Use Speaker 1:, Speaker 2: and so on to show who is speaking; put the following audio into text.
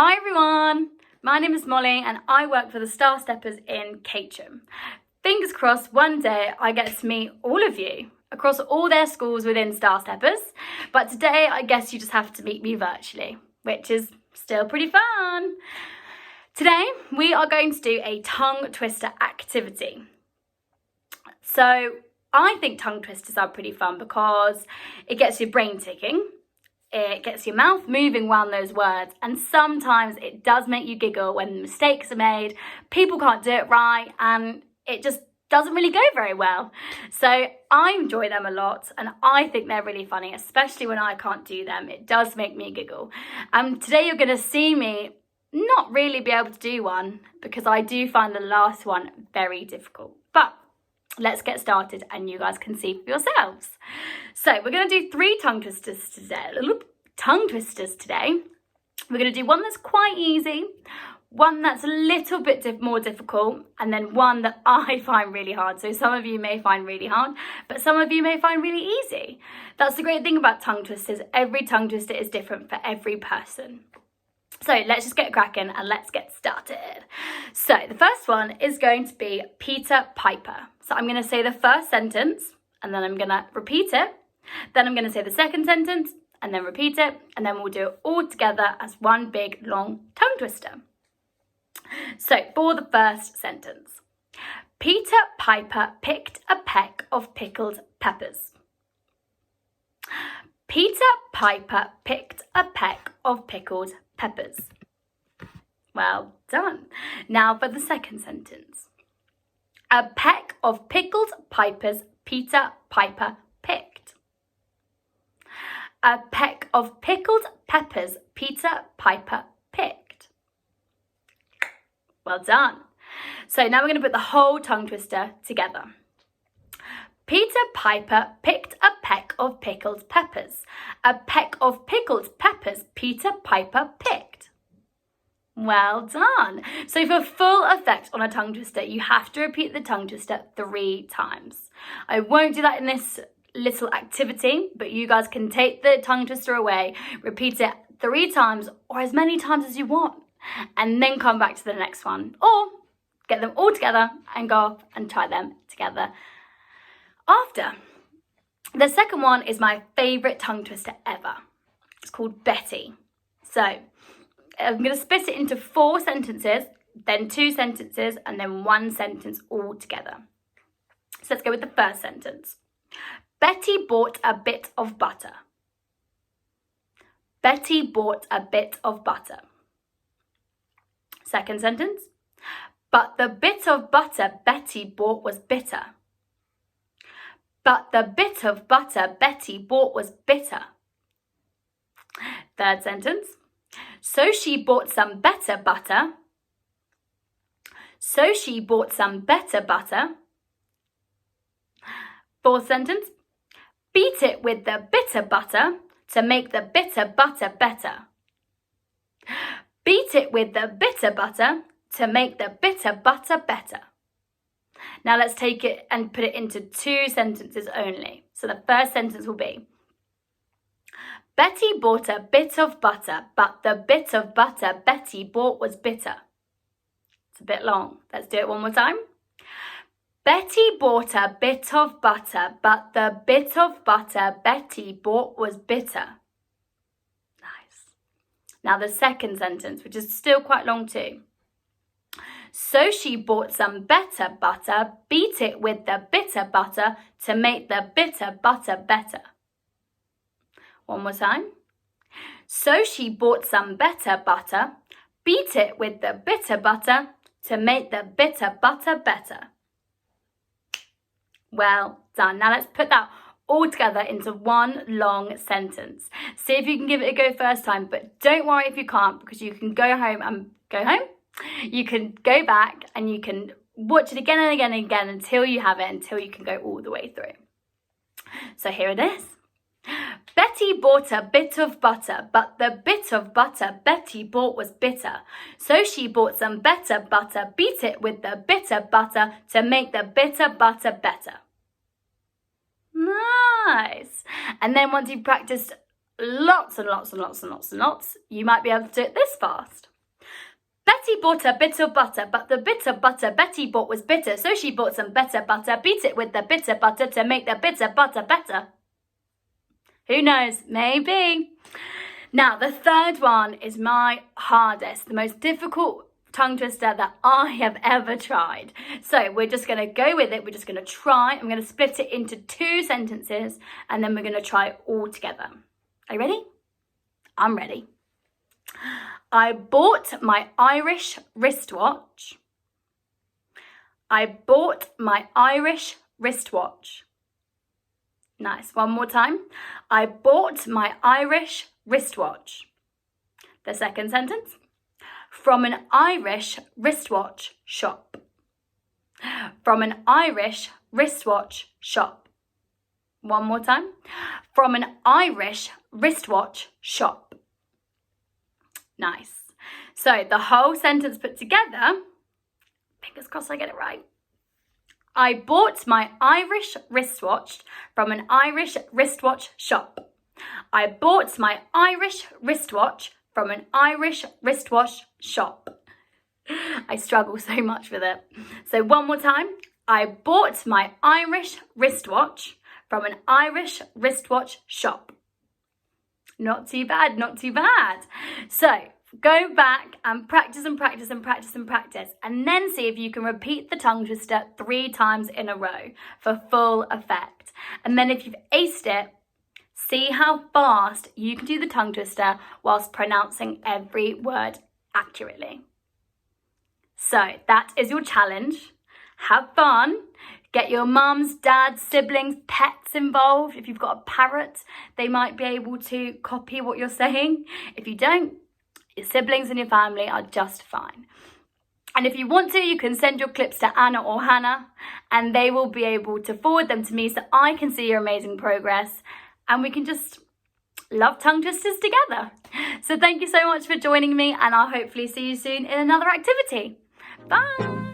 Speaker 1: Hi everyone, my name is Molly and I work for the Star Steppers in Caterham. Fingers crossed one day I get to meet all of you across all their schools within Star Steppers, but today I guess you just have to meet me virtually, which is still pretty fun. Today we are going to do a tongue twister activity. So I think tongue twisters are pretty fun because it gets your brain ticking. It gets your mouth moving around those words, and sometimes it does make you giggle when mistakes are made, people can't do it right, and it just doesn't really go very well. So I enjoy them a lot, and I think they're really funny, especially when I can't do them. It does make me giggle. Today you're going to see me not really be able to do one because I do find the last one very difficult. But let's get started and you guys can see for yourselves. So we're going to do 3 tongue twisters today. We're going to do one that's quite easy, one that's a little bit more difficult, and then one that I find really hard. So some of you may find really hard, but some of you may find really easy. That's the great thing about tongue twisters. Every tongue twister is different for every person. So let's just get cracking and let's get started. So the first one is going to be Peter Piper. So I'm going to say the first sentence and then I'm going to repeat it. Then I'm going to say the second sentence and then repeat it. And then we'll do it all together as one big long tongue twister. So for the first sentence, Peter Piper picked a peck of pickled peppers. Peter Piper picked a peck of pickled peppers. Well done. Now for the second sentence. A peck of pickled peppers Peter Piper picked. A peck of pickled peppers Peter Piper picked. Well done. So now we're going to put the whole tongue twister together. Peter Piper picked a peck of pickled peppers. A peck of pickled peppers Peter Piper picked. Well done. So for full effect on a tongue twister, you have to repeat the tongue twister 3 times. I won't do that in this little activity, but you guys can take the tongue twister away, repeat it 3 times or as many times as you want, and then come back to the next one. Or get them all together and go off and try them together after. The second one is my favourite tongue twister ever. It's called Betty. So I'm going to split it into 4 sentences, then 2 sentences, and then 1 sentence all together. So let's go with the first sentence. Betty bought a bit of butter. Betty bought a bit of butter. Second sentence. But the bit of butter Betty bought was bitter. But the bit of butter Betty bought was bitter. Third sentence. So she bought some better butter. So she bought some better butter. Fourth sentence. Beat it with the bitter butter to make the bitter butter better. Beat it with the bitter butter to make the bitter butter better. Now let's take it and put it into 2 sentences only. So the first sentence will be, Betty bought a bit of butter, but the bit of butter Betty bought was bitter. It's a bit long. Let's do it one more time. Betty bought a bit of butter, but the bit of butter Betty bought was bitter. Nice. Now the second sentence, which is still quite long too. So she bought some better butter, beat it with the bitter butter to make the bitter butter better. One more time. So she bought some better butter, beat it with the bitter butter to make the bitter butter better. Well done. Now let's put that all together into one long sentence. See if you can give it a go first time, but don't worry if you can't, because you can go home. You can go back and you can watch it again and again and again until you have it, until you can go all the way through. So here it is. Betty bought a bit of butter, but the bit of butter Betty bought was bitter. So she bought some better butter, beat it with the bitter butter to make the bitter butter better. Nice. And then once you've practiced lots and lots and lots and lots and lots, you might be able to do it this fast. Betty bought a bit of butter, but the bit of butter Betty bought was bitter, so she bought some better butter, beat it with the bitter butter to make the bitter butter better. Who knows? Maybe. Now, the third one is my hardest, the most difficult tongue twister that I have ever tried. So we're just going to go with it. We're just going to try. I'm going to split it into 2 sentences and then we're going to try it all together. Are you ready? I'm ready. I bought my Irish wristwatch. I bought my Irish wristwatch. Nice. One more time. I bought my Irish wristwatch. The second sentence. From an Irish wristwatch shop. From an Irish wristwatch shop. One more time. From an Irish wristwatch shop. Nice. So the whole sentence put together, fingers crossed I get it right. I bought my Irish wristwatch from an Irish wristwatch shop. I bought my Irish wristwatch from an Irish wristwatch shop. I struggle so much with it. So one more time. I bought my Irish wristwatch from an Irish wristwatch shop. Not too bad, not too bad. So go back and practice and practice and practice and practice, and then see if you can repeat the tongue twister 3 times in a row for full effect. And then if you've aced it, see how fast you can do the tongue twister whilst pronouncing every word accurately. So that is your challenge. Have fun. Get your mums, dads, siblings, pets involved. If you've got a parrot, they might be able to copy what you're saying. If you don't, your siblings and your family are just fine. And if you want to, you can send your clips to Anna or Hannah, and they will be able to forward them to me so I can see your amazing progress and we can just love tongue twisters together. So thank you so much for joining me, and I'll hopefully see you soon in another activity. Bye.